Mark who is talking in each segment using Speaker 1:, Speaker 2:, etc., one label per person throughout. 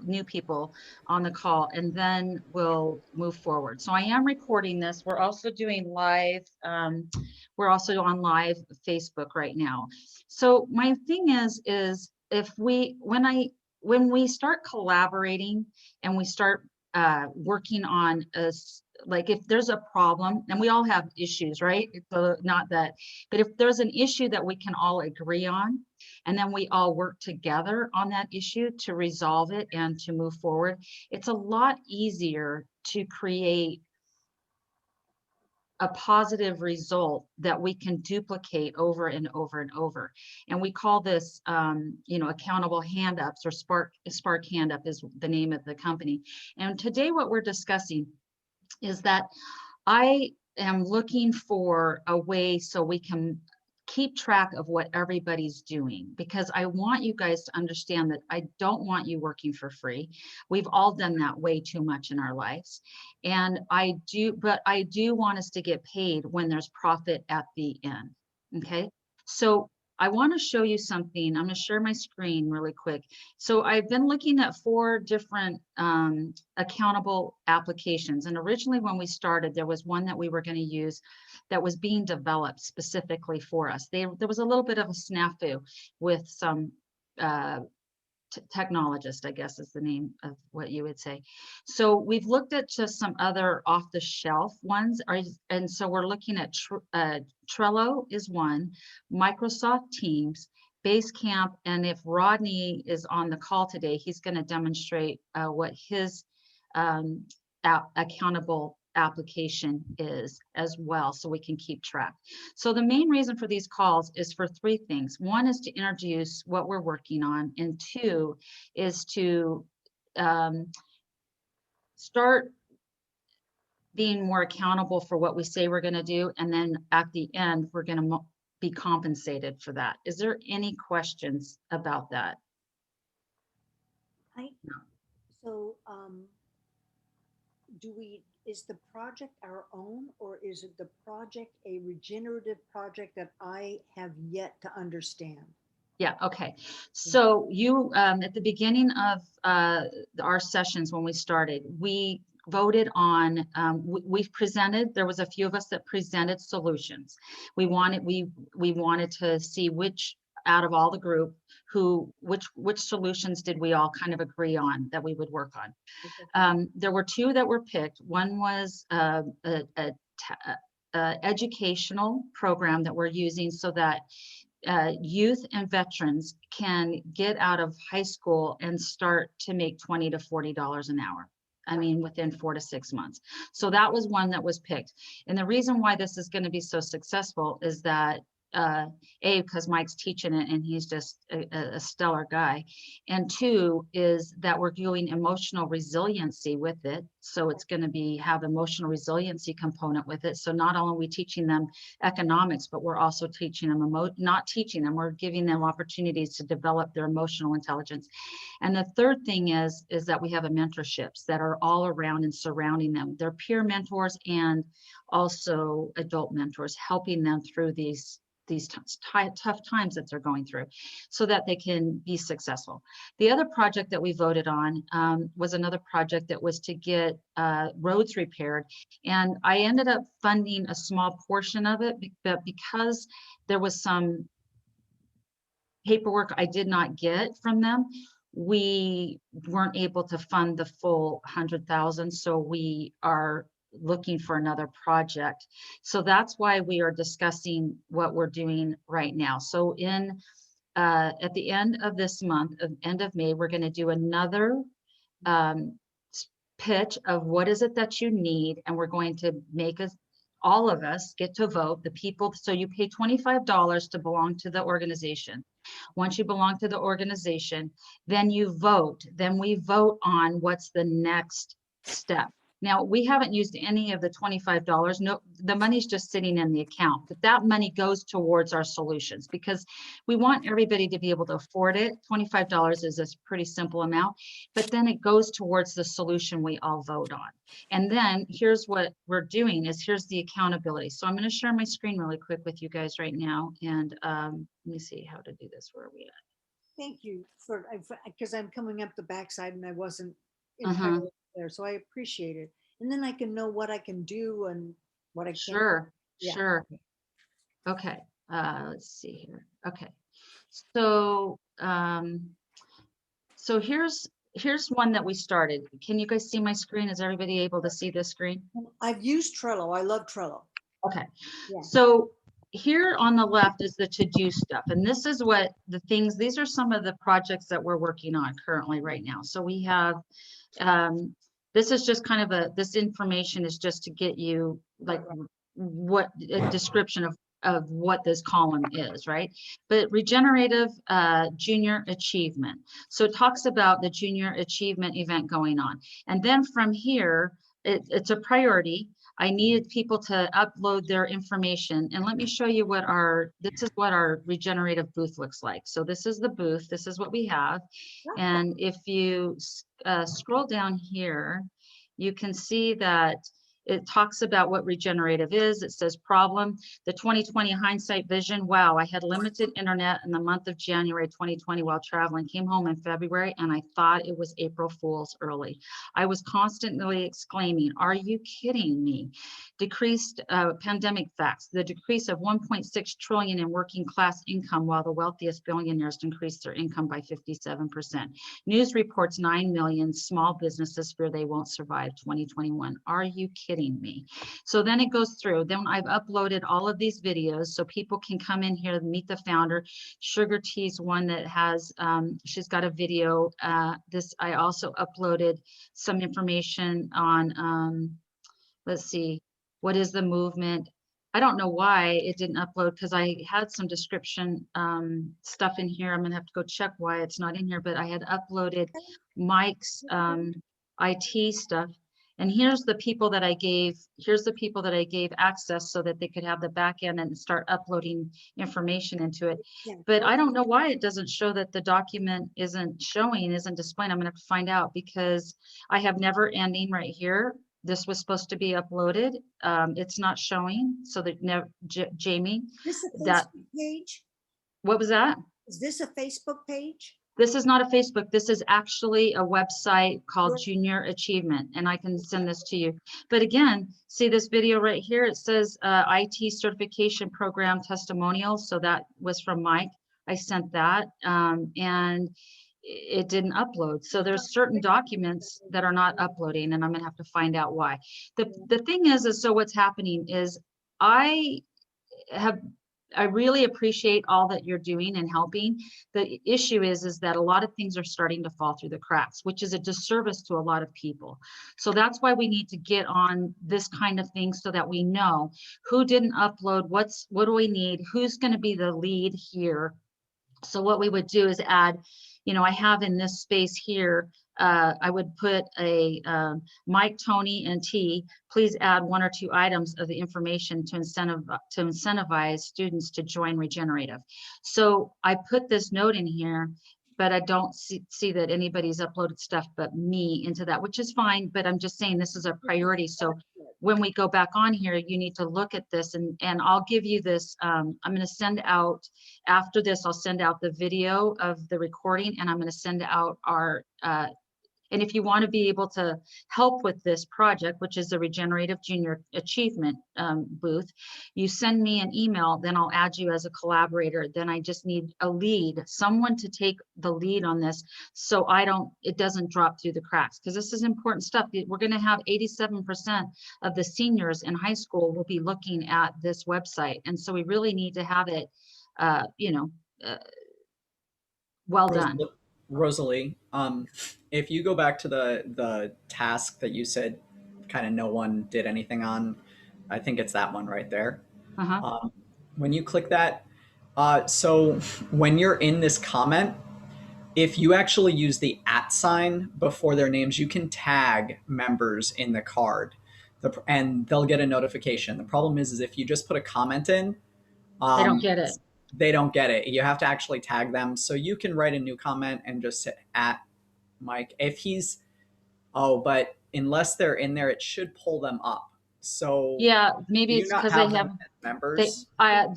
Speaker 1: new people on the call, and then we'll move forward. So I am recording this. We're also doing live. We're also on live Facebook right now. So my thing is if when we start collaborating and we start working on like if there's a problem, and we all have issues, right? So not that, but if there's an issue that we can all agree on, and then we all work together on that issue to resolve it and to move forward, it's a lot easier to create a positive result that we can duplicate over and over and over. And we call this, accountable hand ups, or Spark Hand Up is the name of the company. And today what we're discussing is that I am looking for a way so we can keep track of what everybody's doing, because I want you guys to understand that I don't want you working for free. We've all done that way too much in our lives. And but I do want us to get paid when there's profit at the end. Okay. So I want to show you something. I'm going to share my screen really quick. So I've been looking at 4 different accountable applications. And originally when we started, there was one that we were going to use that was being developed specifically for us. There was a little bit of a snafu with some technologist, I guess is the name of what you would say. So we've looked at just some other off-the-shelf ones, and so we're looking at Trello is one, Microsoft Teams, Basecamp, and if Rodney is on the call today, he's going to demonstrate what his accountable application is as well, so we can keep track. So the main reason for these calls is for 3 things. One is to introduce what we're working on, and 2 is to start being more accountable for what we say we're going to do, and then at the end we're going to be compensated for that. Is there any questions about that?
Speaker 2: I, so, is the project our own, or is it the project a regenerative project that I have yet to understand?
Speaker 1: Yeah, okay. So you, at the beginning of our sessions when we started, we voted on, we presented, there was a few of us that presented solutions. We wanted to see which out of all the group, which solutions did we all kind of agree on that we would work on. There were 2 that were picked. One was a educational program that we're using so that youth and veterans can get out of high school and start to make $20 to $40 an hour. I mean, within 4 to 6 months. So that was one that was picked. And the reason why this is going to be so successful is that because Mike's teaching it and he's just a stellar guy. And 2 is that we're doing emotional resiliency with it. So it's going to have emotional resiliency component with it. So not only are we teaching them economics, but we're also teaching them, not teaching them, we're giving them opportunities to develop their emotional intelligence. And the 3rd thing is that we have mentorships that are all around and surrounding them. They're peer mentors and also adult mentors, helping them through these tough times that they're going through so that they can be successful. The other project that we voted on was another project that was to get roads repaired. And I ended up funding a small portion of it, but because there was some paperwork I did not get from them, we weren't able to fund the full 100,000. So we are looking for another project. So that's why we are discussing what we're doing right now. So at the end of this month, end of May, we're going to do another pitch of what is it that you need, and we're going to make all of us get to vote, the people. So you pay $25 to belong to the organization. Once you belong to the organization, then you vote. Then we vote on what's the next step. Now, we haven't used any of the $25. No, the money's just sitting in the account, but that money goes towards our solutions because we want everybody to be able to afford it. $25 is a pretty simple amount, but then it goes towards the solution we all vote on. And then here's what we're doing here's the accountability. So I'm going to share my screen really quick with you guys right now. And let me see how to do this. Where are we at?
Speaker 2: Thank you for, because I'm coming up the backside and I wasn't
Speaker 1: Uh-huh.
Speaker 2: entirely there. So I appreciate it. And then I can know what I can do and what I can't.
Speaker 1: Sure,
Speaker 2: Yeah.
Speaker 1: sure. Okay. Let's see here. Okay. So, so here's one that we started. Can you guys see my screen? Is everybody able to see this screen?
Speaker 2: I've used Trello. I love Trello.
Speaker 1: Okay.
Speaker 2: Yeah.
Speaker 1: So here on the left is the to-do stuff. And this is what the things, these are some of the projects that we're working on currently right now. So we have, um, this is just kind of this information is just to get you like what a description of what this column is, right? But regenerative junior achievement. So it talks about the junior achievement event going on. And then from here, it's a priority. I needed people to upload their information. And let me show you this is what our regenerative booth looks like. So this is the booth, this is what we have. And if you scroll down here, you can see that it talks about what regenerative is. It says problem, the 2020 hindsight vision. Wow, I had limited internet in the month of January 2020 while traveling, came home in February, and I thought it was April Fool's early. I was constantly exclaiming, are you kidding me? Decreased pandemic facts, the decrease of 1.6 trillion in working class income while the wealthiest billionaires increased their income by 57%. News reports 9 million small businesses fear they won't survive 2021. Are you kidding me? So then it goes through. Then I've uploaded all of these videos so people can come in here and meet the founder. Sugar Tea's one that has, she's got a video. I also uploaded some information on, let's see, what is the movement? I don't know why it didn't upload because I had some description stuff in here. I'm gonna have to go check why it's not in here, but I had uploaded Mike's IT stuff. And here's the people that I gave access so that they could have the back end and start uploading information into it.
Speaker 2: Yeah.
Speaker 1: But I don't know why it doesn't show that the document isn't displaying. I'm gonna have to find out because I have never ending right here. This was supposed to be uploaded. It's not showing. So that never, Jamie,
Speaker 2: Is this a
Speaker 1: that,
Speaker 2: Facebook page?
Speaker 1: what was that?
Speaker 2: Is this a Facebook page?
Speaker 1: This is not a Facebook. This is actually a website called
Speaker 2: Where-
Speaker 1: Junior Achievement, and I can send this to you. But again, see this video right here? It says IT certification program testimonials. So that was from Mike. I sent that, and it didn't upload. So there's certain documents that are not uploading, and I'm gonna have to find out why. The thing is so what's happening is I have I really appreciate all that you're doing and helping. The issue is that a lot of things are starting to fall through the cracks, which is a disservice to a lot of people. So that's why we need to get on this kind of thing so that we know who didn't upload, what do we need, who's going to be the lead here. So what we would do is add, I have in this space here, I would put a Mike, Tony, and T, please add 1 or 2 items of the information to incentivize students to join regenerative. So I put this note in here, but I don't see that anybody's uploaded stuff but me into that, which is fine, but I'm just saying this is a priority. So when we go back on here, you need to look at this, and I'll give you this. I'm going to send out, after this, I'll send out the video of the recording, and I'm going to send out our and if you want to be able to help with this project, which is the Regenerative Junior Achievement booth, you send me an email, then I'll add you as a collaborator. Then I just need a lead, someone to take the lead on this so it doesn't drop through the cracks, because this is important stuff. We're going to have 87% of the seniors in high school will be looking at this website. And so we really need to have it, well done.
Speaker 3: Rosalie, if you go back to the task that you said kind of no one did anything on, I think it's that one right there.
Speaker 1: Uh-huh.
Speaker 3: Um, when you click that, so when you're in this comment, if you actually use the @ sign before their names, you can tag members in the card, and they'll get a notification. The problem is if you just put a comment in,
Speaker 1: They don't get it.
Speaker 3: they don't get it. You have to actually tag them. So you can write a new comment and just say @ Mike. If he's, but unless they're in there, it should pull them up. So
Speaker 1: Yeah,
Speaker 3: do
Speaker 1: maybe
Speaker 3: you
Speaker 1: it's
Speaker 3: not
Speaker 1: because they
Speaker 3: have them
Speaker 1: have,
Speaker 3: as members?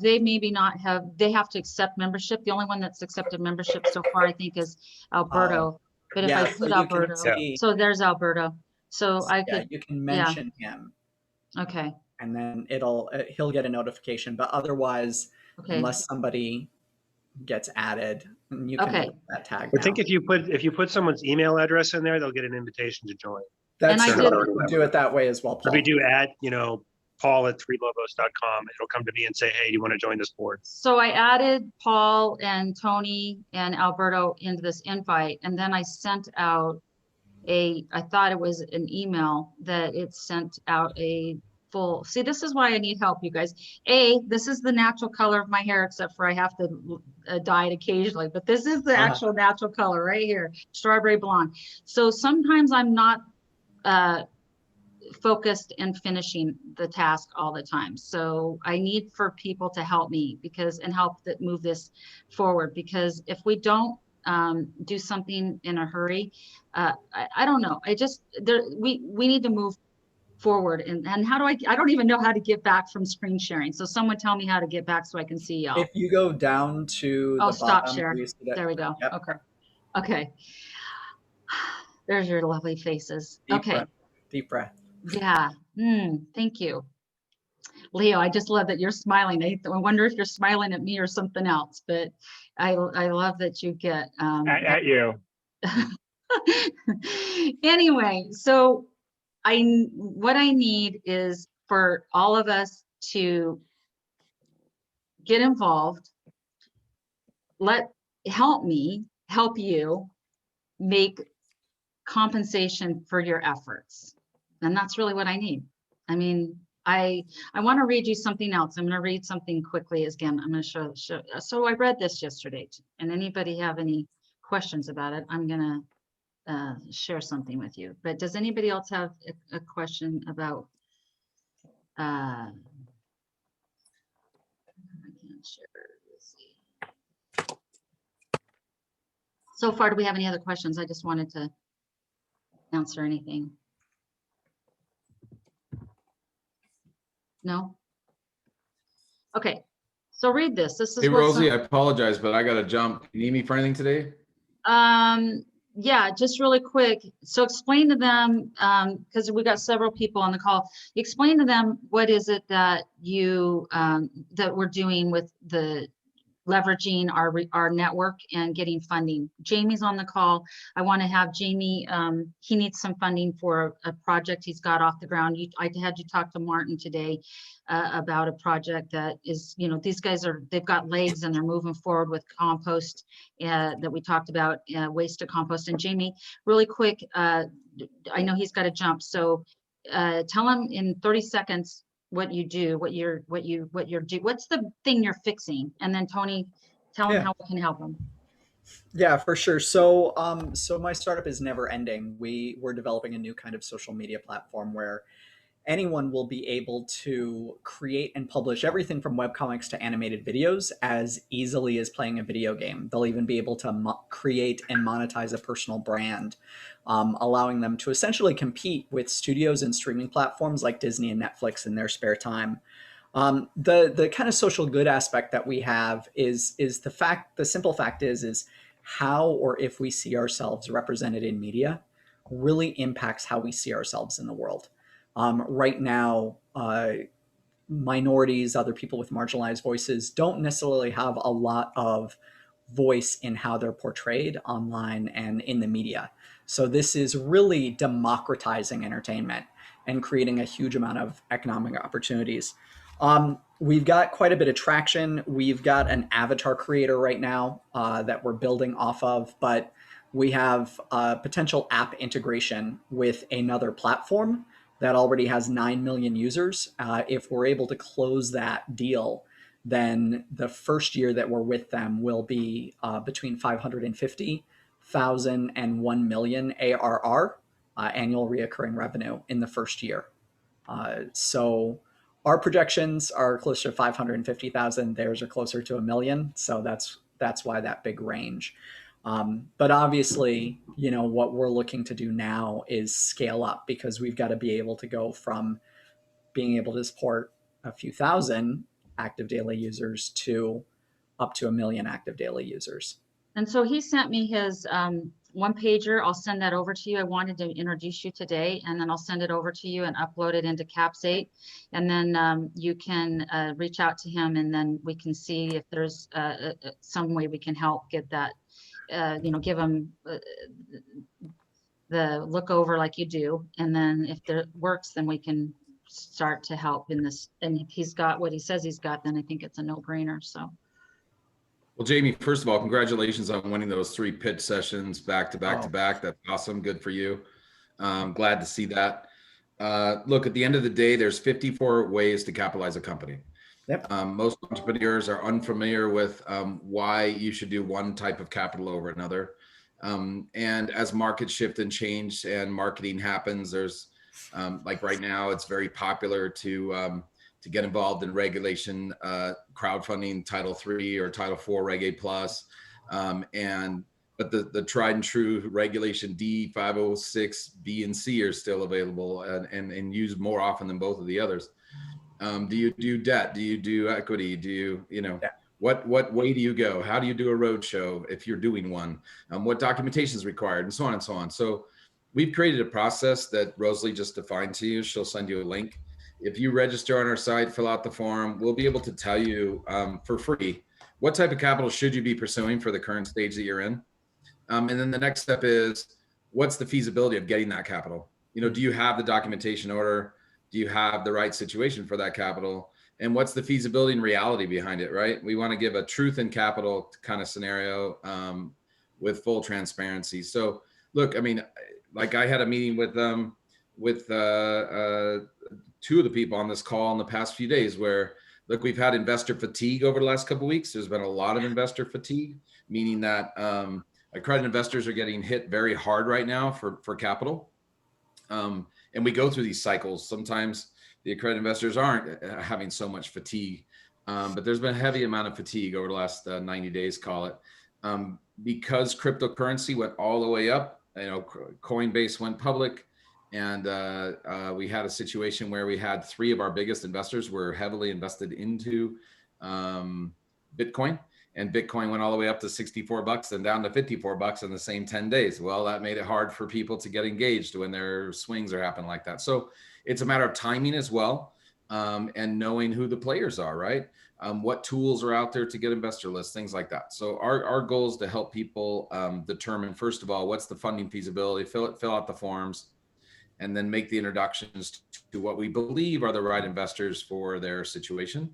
Speaker 1: they maybe not have, they have to accept membership. The only one that's accepted membership so far, I think, is
Speaker 3: Oh,
Speaker 1: Alberto. But if I
Speaker 3: yeah. So
Speaker 1: put
Speaker 3: you can
Speaker 1: Alberto,
Speaker 4: Yeah.
Speaker 3: see,
Speaker 1: so there's Alberto. So I
Speaker 3: yeah,
Speaker 1: could,
Speaker 3: you can
Speaker 1: yeah,
Speaker 3: mention him,
Speaker 1: okay,
Speaker 3: and then he'll get a notification. But otherwise,
Speaker 1: okay,
Speaker 3: unless somebody gets added, you can
Speaker 1: okay.
Speaker 3: put that tag
Speaker 4: I think
Speaker 3: down.
Speaker 4: if you put someone's email address in there, they'll get an invitation to join.
Speaker 1: And
Speaker 3: That's
Speaker 1: I
Speaker 4: They're
Speaker 3: true.
Speaker 4: not
Speaker 1: did,
Speaker 4: already
Speaker 3: Do it that way as well,
Speaker 4: If we
Speaker 3: Paul.
Speaker 4: do Paul@3logos.com, it'll come to me and say, hey, do you want to join this board?
Speaker 1: so I added Paul and Tony and Alberto into this invite, and then I sent out I thought it was an email that it sent out a full, see, this is why I need help, you guys. This is the natural color of my hair, except for I have to dye it occasionally, but this is the actual natural color right here, strawberry blonde. So sometimes I'm not focused and finishing the task all the time. So I need for people to help me and help that move this forward, because if we don't do something in a hurry, I don't know. We need to move forward, and how do I don't even know how to get back from screen sharing. So someone tell me how to get back so I can see y'all.
Speaker 3: If you go down to
Speaker 1: Oh,
Speaker 3: the
Speaker 1: stop
Speaker 3: bottom
Speaker 1: share.
Speaker 3: where you see that,
Speaker 1: There we go.
Speaker 3: yep,
Speaker 1: Okay. Okay. There's your lovely faces.
Speaker 3: deep
Speaker 1: Okay.
Speaker 3: breath, deep breath.
Speaker 1: Yeah. Thank you. Leo, I just love that you're smiling. I wonder if you're smiling at me or something else, but I love that you get
Speaker 4: At you.
Speaker 1: anyway, so what I need is for all of us to get involved. Help me help you make compensation for your efforts. And that's really what I need. I mean, I want to read you something else. I'm going to read something quickly again. I'm going to show. So I read this yesterday, and anybody have any questions about it, I'm going to share something with you. But does anybody else have a question about I can't share. Let's see. So far, do we have any other questions? I just wanted to answer anything. No? Okay, so read this. This is
Speaker 5: Hey,
Speaker 1: what's
Speaker 5: Rosie, I apologize, but I got to jump. You need me for anything today?
Speaker 1: Yeah, just really quick. So explain to them, because we got several people on the call. Explain to them what is it that that we're doing with the leveraging our network and getting funding. Jamie's on the call. I want to have Jamie, he needs some funding for a project he's got off the ground. I had you talk to Martin today about a project that is, these guys they've got legs and they're moving forward with compost that we talked about, waste to compost. And Jamie, really quick, I know he's got to jump. So tell him in 30 seconds what you do, what's the thing you're fixing, and then Tony, tell him how we can help him.
Speaker 3: Yeah, for sure. So, so my startup is never ending. We're developing a new kind of social media platform where anyone will be able to create and publish everything from webcomics to animated videos as easily as playing a video game. They'll even be able to create and monetize a personal brand, allowing them to essentially compete with studios and streaming platforms like Disney and Netflix in their spare time. The kind of social good aspect that we have is the simple fact is how or if we see ourselves represented in media really impacts how we see ourselves in the world. Right now, minorities, other people with marginalized voices don't necessarily have a lot of voice in how they're portrayed online and in the media. So this is really democratizing entertainment and creating a huge amount of economic opportunities. We've got quite a bit of traction. We've got an avatar creator right now that we're building off of, but we have potential app integration with another platform that already has 9 million users. If we're able to close that deal, then the first year that we're with them will be between 550,000 and 1 million ARR, annual reoccurring revenue in the first year. So our projections are closer to 550,000. Theirs are closer to 1 million. So that's why that big range. But obviously, what we're looking to do now is scale up, because we've got to be able to go from being able to support a few thousand active daily users to up to 1 million active daily users.
Speaker 1: And so he sent me his one pager. I'll send that over to you. I wanted to introduce you today, and then I'll send it over to you and upload it into Capsate. And then you can reach out to him, and then we can see if there's some way we can help get that, give him the look over like you do. And then if there works, then we can start to help in this. And if he's got what he says he's got, then I think it's a no-brainer. So.
Speaker 5: Well, Jamie, first of all, congratulations on winning those 3 pitch sessions back to back to back. That's awesome. Good for you. Glad to see that. Look, at the end of the day, there's 54 ways to capitalize a company.
Speaker 3: Yep.
Speaker 5: Most entrepreneurs are unfamiliar with why you should do one type of capital over another. And as markets shift and change and marketing happens, there's like right now, it's very popular to get involved in regulation, crowdfunding, Title III or Title IV Reg A+. But the tried and true Regulation D, 506, B, and C are still available and used more often than both of the others. Do you do debt? Do you do equity? Do you,
Speaker 3: Yeah.
Speaker 5: what way do you go? How do you do a roadshow if you're doing one? What documentation is required, and so on and so on. So we've created a process that Rosalie just defined to you. She'll send you a link. If you register on our site, fill out the form, we'll be able to tell you for free what type of capital should you be pursuing for the current stage that you're in. And then the next step is, what's the feasibility of getting that capital? Do you have the documentation order? Do you have the right situation for that capital? And what's the feasibility and reality behind it, right? We want to give a truth in capital kind of scenario with full transparency. So look, I mean, like I had a meeting with 2 of the people on this call in the past few days where, look, we've had investor fatigue over the last couple of weeks. There's been a lot of investor fatigue, meaning that accredited investors are getting hit very hard right now for capital. And we go through these cycles. Sometimes the accredited investors aren't having so much fatigue, but there's been a heavy amount of fatigue over the last 90 days, call it, because cryptocurrency went all the way up. Coinbase went public. And we had a situation where we had 3 of our biggest investors were heavily invested into Bitcoin, and Bitcoin went all the way up to $64 and down to $54 in the same 10 days. Well, that made it hard for people to get engaged when their swings are happening like that. So it's a matter of timing as well, and knowing who the players are, right? What tools are out there to get investor lists, things like that. So our goal is to help people determine, first of all, what's the funding feasibility, fill out the forms, and then make the introductions to what we believe are the right investors for their situation.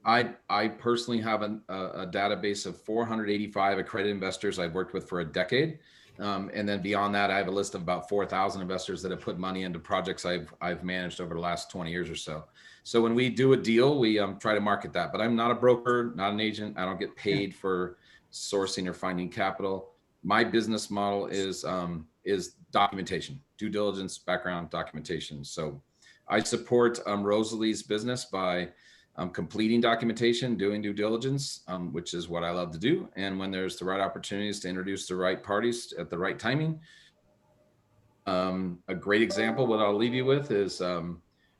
Speaker 5: I personally have a database of 485 accredited investors I've worked with for a decade. And then beyond that, I have a list of about 4,000 investors that have put money into projects I've managed over the last 20 years or so. So when we do a deal, we try to market that. But I'm not a broker, not an agent. I don't get paid for sourcing or finding capital. My business model is documentation, due diligence, background documentation. So I support Rosalie's business by completing documentation, doing due diligence, which is what I love to do. And when there's the right opportunities to introduce the right parties at the right timing. A great example, what I'll leave you with is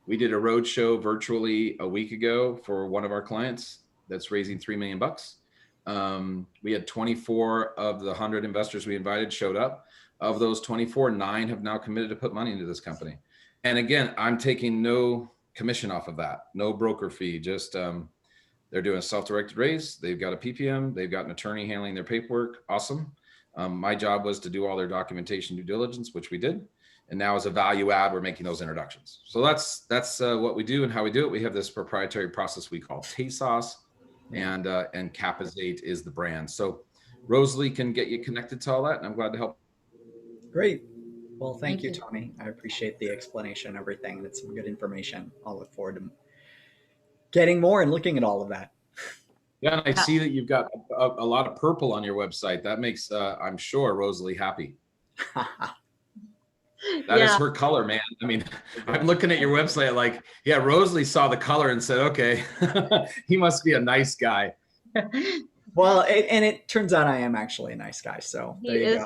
Speaker 5: we did a roadshow virtually a week ago for one of our clients that's raising $3 million. We had 24 of the 100 investors we invited showed up. Of those 24, 9 have now committed to put money into this company. And again, I'm taking no commission off of that, no broker fee, just they're doing a self-directed raise. They've got a PPM, they've got an attorney handling their paperwork. Awesome. My job was to do all their documentation due diligence, which we did. And now as a value add, we're making those introductions. So that's what we do and how we do it. We have this proprietary process we call TASOS, and Capizate is the brand. So Rosalie can get you connected to all that, and I'm glad to help.
Speaker 3: Great. Well, thank
Speaker 1: Thank
Speaker 3: you,
Speaker 1: you.
Speaker 3: Tony. I appreciate the explanation and everything. That's some good information. I'll look forward to getting more and looking at all of that.
Speaker 5: Yeah, and I see that you've got a lot of purple on your website. That makes, I'm sure, Rosalie happy. That is her color, man. I mean, I'm looking at your website like, yeah, Rosalie saw the color and said, okay, he must be a nice guy.
Speaker 3: Well, and it turns out I am actually a nice guy. So
Speaker 1: He
Speaker 3: there you
Speaker 1: is.
Speaker 3: go.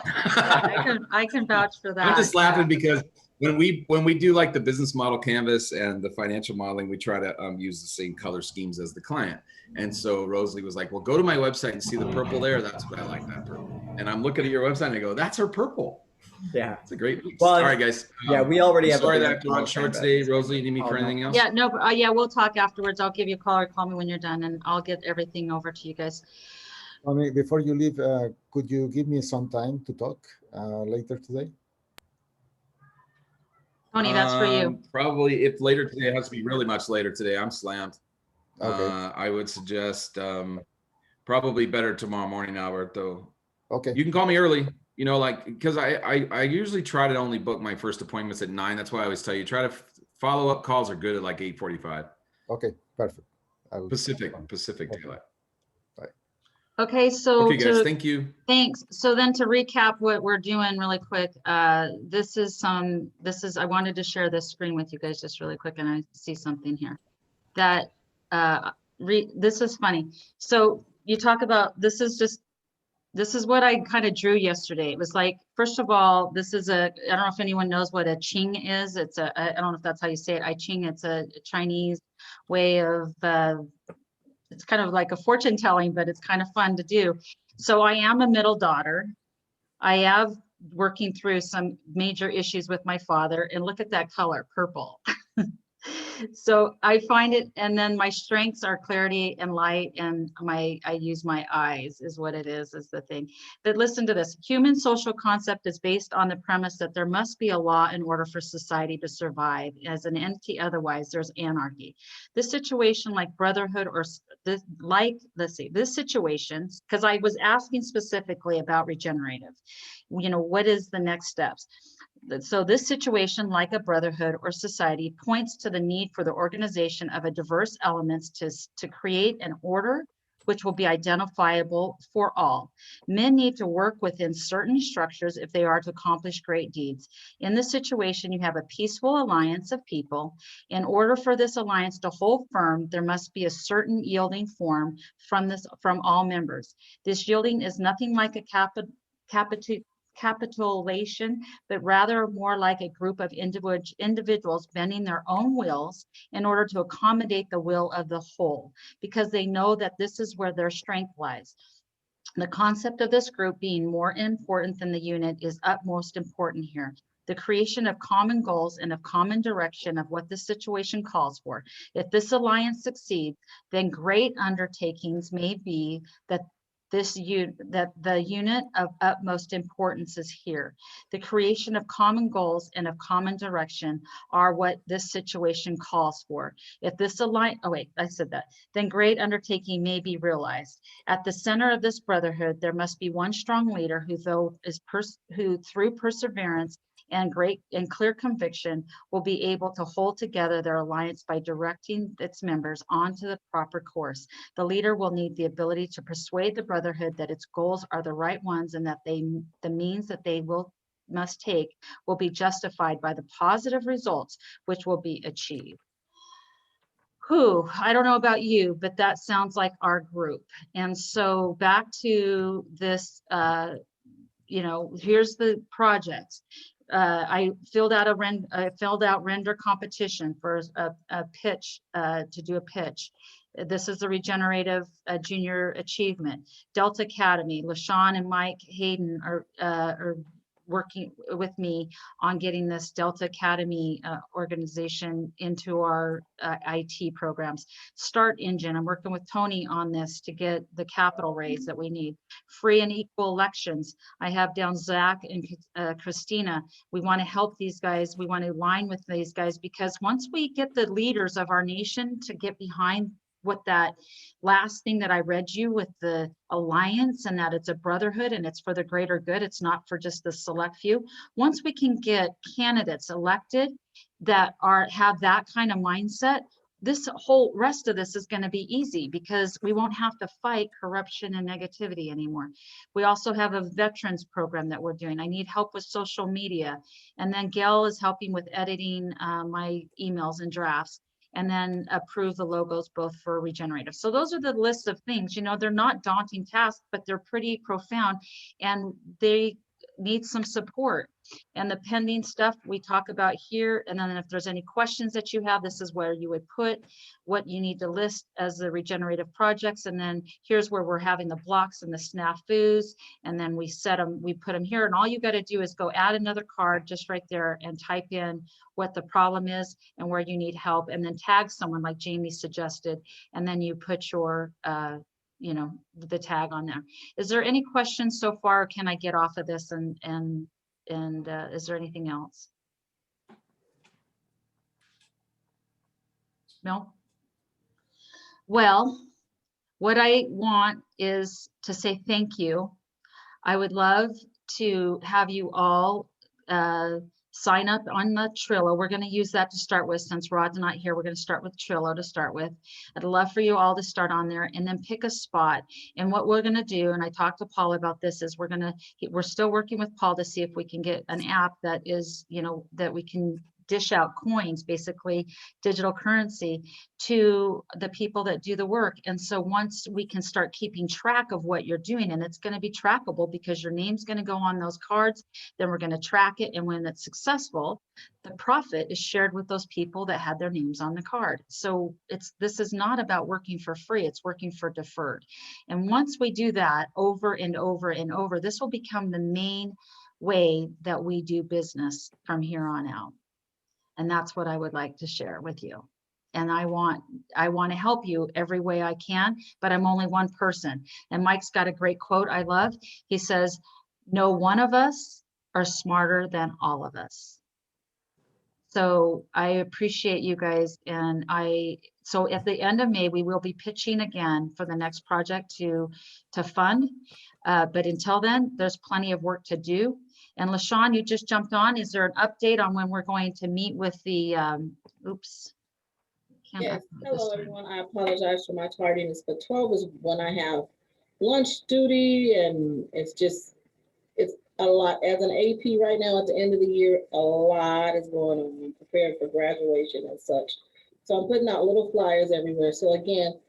Speaker 1: I can vouch for that.
Speaker 5: I'm just laughing because when we do like the business model canvas and the financial modeling, we try to use the same color schemes as the client. And so Rosalie was like, well, go to my website and see the purple there. That's what I like, that purple. And I'm looking at your website and I go, that's her purple.
Speaker 3: Yeah.
Speaker 5: It's a great mix.
Speaker 3: Well,
Speaker 5: all right, guys.
Speaker 3: Yeah, we already
Speaker 5: I'm
Speaker 3: have.
Speaker 5: sorry that I have to run short today. Rosalie, you need me for anything else?
Speaker 1: Yeah, no, yeah, we'll talk afterwards. I'll give you a call or call me when you're done and I'll get everything over to you guys.
Speaker 6: Tony, before you leave, could you give me some time to talk later today?
Speaker 1: Tony, that's for you.
Speaker 5: Probably if later today, it has to be really much later today. I'm slammed.
Speaker 6: Okay.
Speaker 5: I would suggest probably better tomorrow morning, Alberto.
Speaker 6: Okay.
Speaker 5: You can call me early, you know, like, because I usually try to only book my first appointments at 9. That's why I always tell you, try to follow up calls are good at like 8:45.
Speaker 6: Okay, perfect.
Speaker 5: Pacific
Speaker 6: Okay.
Speaker 5: daylight.
Speaker 1: Okay, so
Speaker 5: Okay, guys, thank you.
Speaker 1: thanks. So then to recap what we're doing really quick, I wanted to share this screen with you guys just really quick, and I see something here that this is funny. So you talk about, this is what I kind of drew yesterday. It was like, first of all, I don't know if anyone knows what a Qing is. I don't know if that's how you say it. I Ching, it's a Chinese way of, it's kind of like a fortune telling, but it's kind of fun to do. So I am a middle daughter. I have working through some major issues with my father, and look at that color, purple. So I find it, and then my strengths are clarity and light, and I use my eyes is what it is the thing. But listen to this, human social concept is based on the premise that there must be a law in order for society to survive. As an entity, otherwise there's anarchy. This situation like brotherhood or this, like, let's see, this situation, because I was asking specifically about regenerative, you know, what is the next steps? So this situation, like a brotherhood or society, points to the need for the organization of a diverse elements to create an order which will be identifiable for all. Men need to work within certain structures if they are to accomplish great deeds. In this situation, you have a peaceful alliance of people. In order for this alliance to hold firm, there must be a certain yielding form from all members. This yielding is nothing like a capitulation, but rather more like a group of individuals bending their own wills in order to accommodate the will of the whole, because they know that this is where their strength lies. The concept of this group being more important than the unit is utmost important here. The creation of common goals and of common direction of what the situation calls for. If this alliance succeeds, then great undertakings may be that the unit of utmost importance is here. The creation of common goals and of common direction are what this situation calls for. If this then great undertaking may be realized. At the center of this brotherhood, there must be one strong leader who through perseverance and great and clear conviction will be able to hold together their alliance by directing its members onto the proper course. The leader will need the ability to persuade the brotherhood that its goals are the right ones and that the means that they must take will be justified by the positive results which will be achieved. I don't know about you, but that sounds like our group. And so back to this, here's the projects. I filled out render competition for a pitch, to do a pitch. This is the regenerative junior achievement. Delta Academy, LaShawn and Mike Hayden are working with me on getting this Delta Academy organization into our IT programs. Start Engine, I'm working with Tony on this to get the capital raise that we need. Free and equal elections. I have down Zach and Christina. We want to help these guys. We want to align with these guys, because once we get the leaders of our nation to get behind what that last thing that I read you with the alliance, and that it's a brotherhood and it's for the greater good, it's not for just the select few. Once we can get candidates elected that have that kind of mindset, this whole rest of this is going to be easy, because we won't have to fight corruption and negativity anymore. We also have a veterans program that we're doing. I need help with social media. And then Gail is helping with editing my emails and drafts, and then approve the logos both for regenerative. So those are the list of things. They're not daunting tasks, but they're pretty profound, and they need some support. And the pending stuff we talk about here. And then if there's any questions that you have, this is where you would put what you need to list as the regenerative projects. And then here's where we're having the blocks and the snafus. And then we set them, we put them here. And all you got to do is go add another card just right there and type in what the problem is and where you need help. And then tag someone like Jamie suggested. And then you put your, you know, the tag on there. Is there any questions so far? Can I get off of this and is there anything else? No? Well, what I want is to say thank you. I would love to have you all sign up on the Trello. We're going to use that to start with. Since Rod's not here, we're going to start with Trello to start with. I'd love for you all to start on there and then pick a spot. And what we're going to do, and I talked to Paul about this, is we're still working with Paul to see if we can get an app that is, you know, that we can dish out coins, basically digital currency, to the people that do the work. And so once we can start keeping track of what you're doing, and it's going to be trackable because your name's going to go on those cards, then we're going to track it. And when it's successful, the profit is shared with those people that had their names on the card. So this is not about working for free, it's working for deferred. And once we do that over and over and over, this will become the main way that we do business from here on out. And that's what I would like to share with you. And I want to help you every way I can, but I'm only one person. And Mike's got a great quote I love. He says, "No one of us are smarter than all of us." So I appreciate you guys. And so at the end of May, we will be pitching again for the next project to fund. But until then, there's plenty of work to do. And LaShawn, you just jumped on. Is there an update on when we're going to meet with the, oops.
Speaker 7: Yes, hello everyone. I apologize for my tardiness, but 12 is when I have lunch duty, and it's a lot. As an AP right now at the end of the year, a lot is going on. I'm prepared for graduation and such. So I'm putting out little flyers everywhere. So again,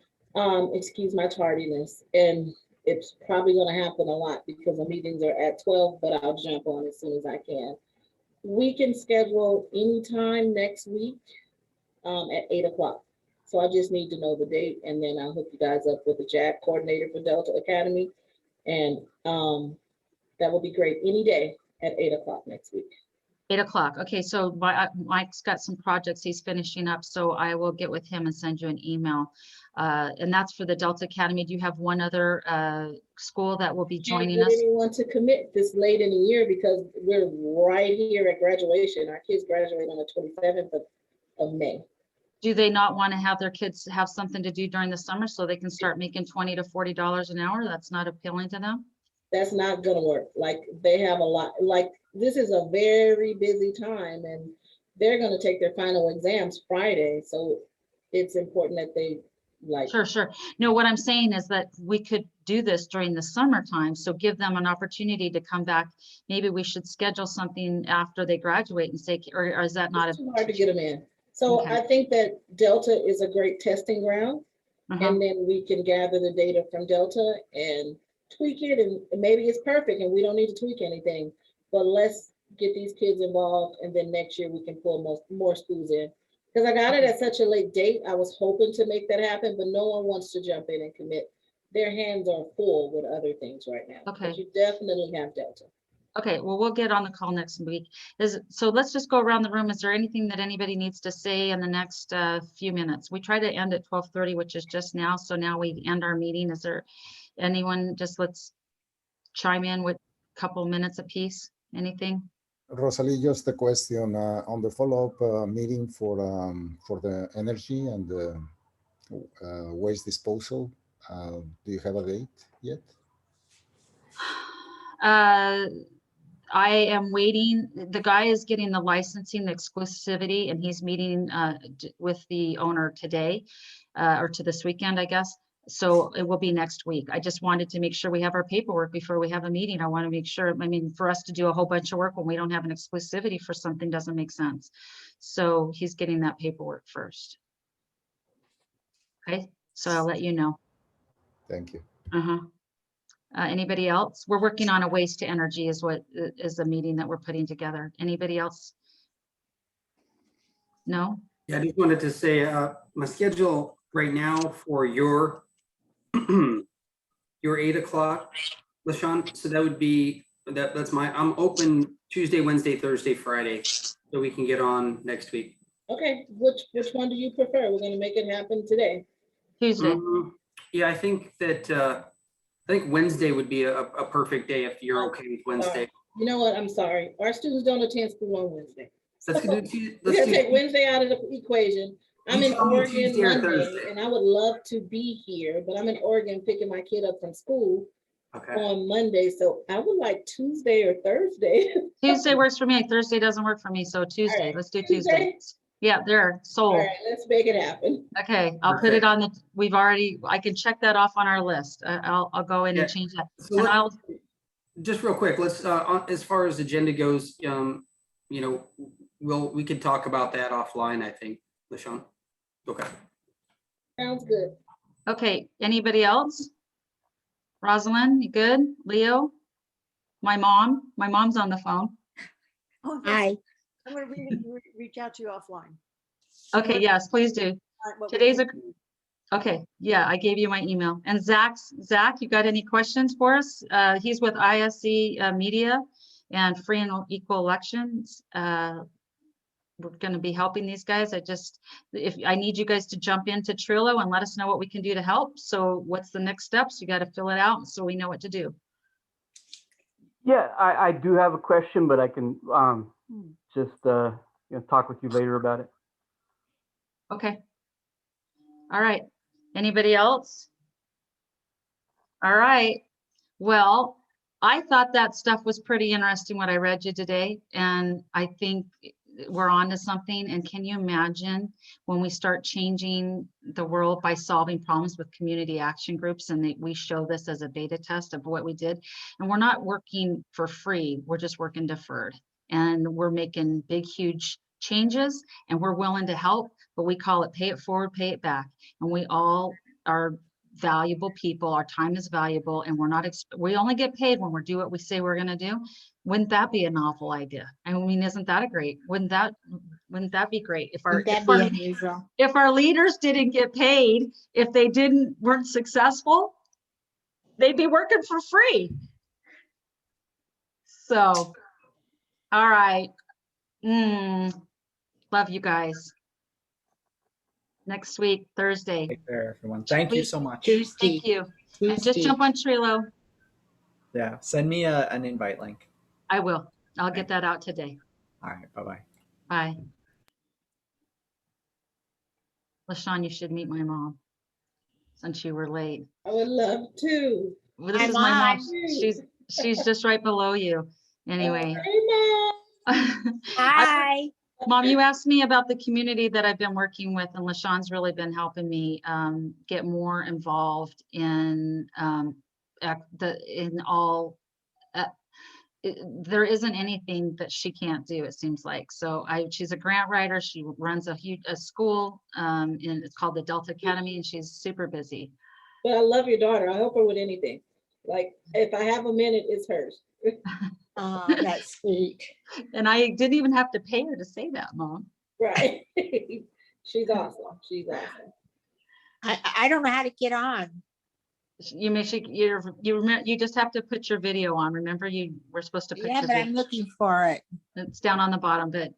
Speaker 7: excuse my tardiness. And it's probably going to happen a lot because the meetings are at 12, but I'll jump on as soon as I can. We can schedule anytime next week at 8 o'clock. So I just need to know the date, and then I'll hook you guys up with the JAG coordinator for Delta Academy. And that will be great any day at 8 o'clock next week.
Speaker 1: 8 o'clock. Okay, so Mike's got some projects he's finishing up, so I will get with him and send you an email. And that's for the Delta Academy. Do you have one other school that will be joining us?
Speaker 7: Anyone to commit this late in the year because we're right here at graduation. Our kids graduate on the 27th of May.
Speaker 1: Do they not want to have their kids have something to do during the summer so they can start making $20 to $40 an hour? That's not appealing to them?
Speaker 7: That's not gonna work. Like, they have a lot, like, this is a very busy time, and they're gonna take their final exams Friday. So it's important that they
Speaker 1: Sure. No, what I'm saying is that we could do this during the summertime. So give them an opportunity to come back. Maybe we should schedule something after they graduate and say, or is that not
Speaker 7: too hard to get them in? So okay. I think that Delta is a great testing ground. And then we can gather the data from Delta and tweak it, and maybe it's perfect and we don't need to tweak anything, but let's get these kids involved, and then next year we can pull more schools in. Because I got it at such a late date, I was hoping to make that happen, but no one wants to jump in and commit. Their hands are full with other things right now.
Speaker 1: Okay.
Speaker 7: But you definitely have Delta.
Speaker 1: Okay, well, we'll get on the call next week. So let's just go around the room. Is there anything that anybody needs to say in the next few minutes? We try to end at 12:30, which is just now. So now we end our meeting. Is there anyone, let's chime in with a couple minutes apiece? Anything?
Speaker 6: Rosalie, just a question on the follow-up meeting for the energy and the waste disposal. Do you have a date yet?
Speaker 1: I am waiting. The guy is getting the licensing exclusivity, and he's meeting with the owner today or to this weekend, I guess. So it will be next week. I just wanted to make sure we have our paperwork before we have a meeting. I want to make sure, I mean, for us to do a whole bunch of work when we don't have an exclusivity for something doesn't make sense. So he's getting that paperwork first. Okay, so I'll let you know.
Speaker 6: Thank you.
Speaker 1: Anybody else? We're working on a waste to energy is what is the meeting that we're putting together. Anybody else? No?
Speaker 8: Yeah, I just wanted to say, my schedule right now for your, your 8 o'clock, LaShawn, so that would be, that's I'm open Tuesday, Wednesday, Thursday, Friday, so we can get on next week.
Speaker 7: Okay, which one do you prefer? We're gonna make it happen today.
Speaker 1: Tuesday.
Speaker 8: Yeah, I think that, I think Wednesday would be a perfect day if you're okay with Wednesday.
Speaker 7: You know what? I'm sorry. Our students don't attend school on Wednesday.
Speaker 8: Let's do Tuesday.
Speaker 7: We're gonna take Wednesday out of the equation. I'm in
Speaker 8: tell me
Speaker 7: Oregon
Speaker 8: Tuesday or
Speaker 7: Monday,
Speaker 8: Thursday.
Speaker 7: and I would love to be here, but I'm in Oregon picking my kid up from school
Speaker 8: Okay.
Speaker 7: on Monday. So I would like Tuesday or Thursday.
Speaker 1: Tuesday works for me. Thursday doesn't work for me. So Tuesday,
Speaker 7: right.
Speaker 1: let's do Tuesday.
Speaker 7: Tuesday?
Speaker 1: Yeah, there,
Speaker 7: All
Speaker 1: sold.
Speaker 7: right, let's make it happen.
Speaker 1: Okay, I'll put it on the, I can check that off on our list. I'll go in and
Speaker 8: Yeah.
Speaker 1: change that.
Speaker 8: So
Speaker 1: And I'll,
Speaker 8: just real quick, let's, as far as agenda goes, you know, we could talk about that offline, I think, LaShawn. Okay.
Speaker 7: Sounds good.
Speaker 1: okay, anybody else? Rosalind, you good? Leo? My mom's on the phone.
Speaker 2: Oh, yes. I'm gonna reach out to you offline.
Speaker 1: Okay, yes, please do.
Speaker 2: What we
Speaker 1: Today's
Speaker 2: can
Speaker 1: a,
Speaker 2: do.
Speaker 1: okay, yeah, I gave you my email. And Zach, you got any questions for us? He's with ISC Media and Free and Equal Elections. We're gonna be helping these guys. If I need you guys to jump into Trello and let us know what we can do to help. So what's the next steps? You gotta fill it out so we know what to do.
Speaker 9: Yeah, I do have a question, but I can just talk with you later about it.
Speaker 1: Okay. All right. Anybody else? All right. Well, I thought that stuff was pretty interesting, what I read you today. And I think we're on to something. And can you imagine when we start changing the world by solving problems with community action groups, and we show this as a beta test of what we did. And we're not working for free. We're just working deferred. And we're making big, huge changes, and we're willing to help, but we call it pay it forward, pay it back. And we all are valuable people. Our time is valuable, and we only get paid when we do what we say we're going to do. Wouldn't that be a novel idea? I mean, isn't that wouldn't that be great if our leaders didn't get paid, if they weren't successful, they'd be working for free. So, all right. Love you guys. Next week, Thursday.
Speaker 3: Take care, everyone. Thank you so much.
Speaker 1: Thank you. And just jump on Trello.
Speaker 3: Yeah, send me an invite link.
Speaker 1: I will. I'll get that out today.
Speaker 3: All right, bye-bye.
Speaker 1: Bye. LaShawn, you should meet my mom since you were late.
Speaker 7: I would love to.
Speaker 1: Well, this is my mom. She's just right below you. Anyway.
Speaker 10: Hi.
Speaker 1: Mom, you asked me about the community that I've been working with, and LaShawn's really been helping me get more involved in there isn't anything that she can't do, it seems like. So she's a grant writer. She runs a school, and it's called the Delta Academy, and she's super busy.
Speaker 7: But I love your daughter. I help her with anything. Like, if I have a minute, it's hers.
Speaker 10: Oh, that's sweet.
Speaker 1: And I didn't even have to pay her to say that, Mom.
Speaker 7: Right. She's awesome. She's awesome.
Speaker 10: I don't know how to get on.
Speaker 1: You just have to put your video on. Remember, you were supposed to put
Speaker 10: Yeah,
Speaker 1: your
Speaker 10: but I'm looking for it.
Speaker 1: It's down on the bottom, but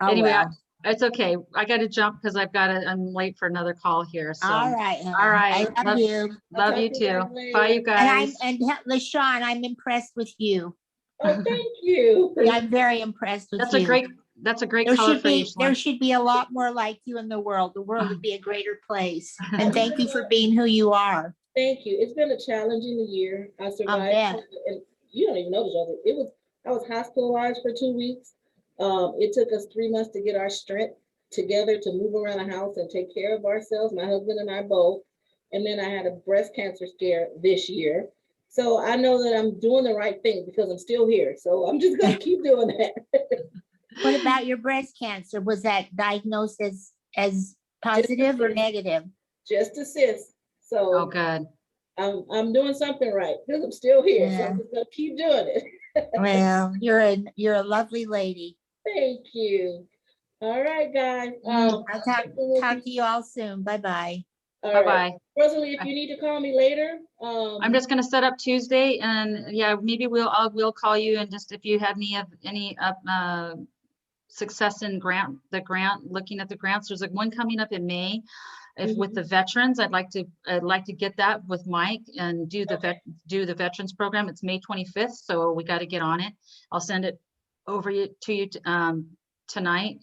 Speaker 10: anyway,
Speaker 1: it's okay. I got to jump because I'm late for another call here. So
Speaker 10: all right. Honey.
Speaker 1: All right.
Speaker 10: I love you.
Speaker 1: Love you too. Bye, you guys.
Speaker 10: And LaShawn, I'm impressed with you.
Speaker 7: Oh, thank you.
Speaker 10: Yeah, I'm very impressed with
Speaker 1: That's
Speaker 10: you.
Speaker 1: That's a great
Speaker 10: There
Speaker 1: color
Speaker 10: should
Speaker 1: for you.
Speaker 10: there should be a lot more like you in the world. The world would be a greater place. And thank you for being who you are.
Speaker 7: Thank you. It's been a challenging year. I survived, and you don't even know each other. I was hospitalized for 2 weeks. It took us 3 months to get our strength together to move around the house and take care of ourselves, my husband and I both. And then I had a breast cancer scare this year. So I know that I'm doing the right thing because I'm still here. So I'm just going to keep doing that.
Speaker 10: What about your breast cancer? Was that diagnosed as positive or negative?
Speaker 7: Just a cyst. So
Speaker 1: Oh, good.
Speaker 7: I'm doing something right because I'm still here. So
Speaker 10: Yeah.
Speaker 7: I'm just gonna keep doing it.
Speaker 10: Well, you're a lovely lady.
Speaker 7: Thank you. All right, guys.
Speaker 10: I'll talk
Speaker 7: checking with
Speaker 10: to you all soon. Bye-bye.
Speaker 7: All right.
Speaker 1: Bye-bye.
Speaker 7: Rosalie, if you need to call me later,
Speaker 1: I'm just gonna set up Tuesday and yeah, maybe we'll call you and just if you have any success in looking at the grants. There's like one coming up in May. If with the veterans, I'd like to get that with Mike and do the veterans program. It's May 25th, so we got to get on it. I'll send it over to you tonight.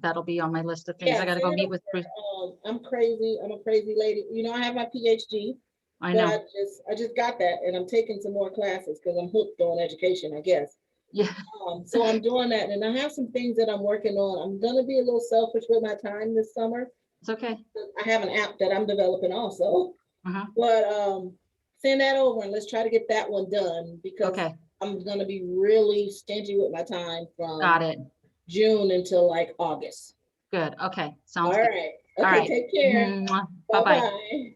Speaker 1: That'll be on my list of things.
Speaker 7: Yeah,
Speaker 1: I got to go meet with Bruce.
Speaker 7: I'm crazy. I'm a crazy lady. You know, I have my PhD.
Speaker 1: I know.
Speaker 7: I just got that, and I'm taking some more classes because I'm hooked on education, I guess.
Speaker 1: Yeah.
Speaker 7: So I'm doing that, and I have some things that I'm working on. I'm gonna be a little selfish with my time this summer.
Speaker 1: It's okay.
Speaker 7: I have an app that I'm developing also. But send that over and let's try to get that one done because I'm gonna be really stingy with my time from June until like August.
Speaker 1: Good. Okay. Sounds
Speaker 7: all
Speaker 1: good.
Speaker 7: right.
Speaker 1: All
Speaker 7: Okay,
Speaker 1: right.
Speaker 7: take care.
Speaker 1: Bye-bye.
Speaker 7: Bye-bye.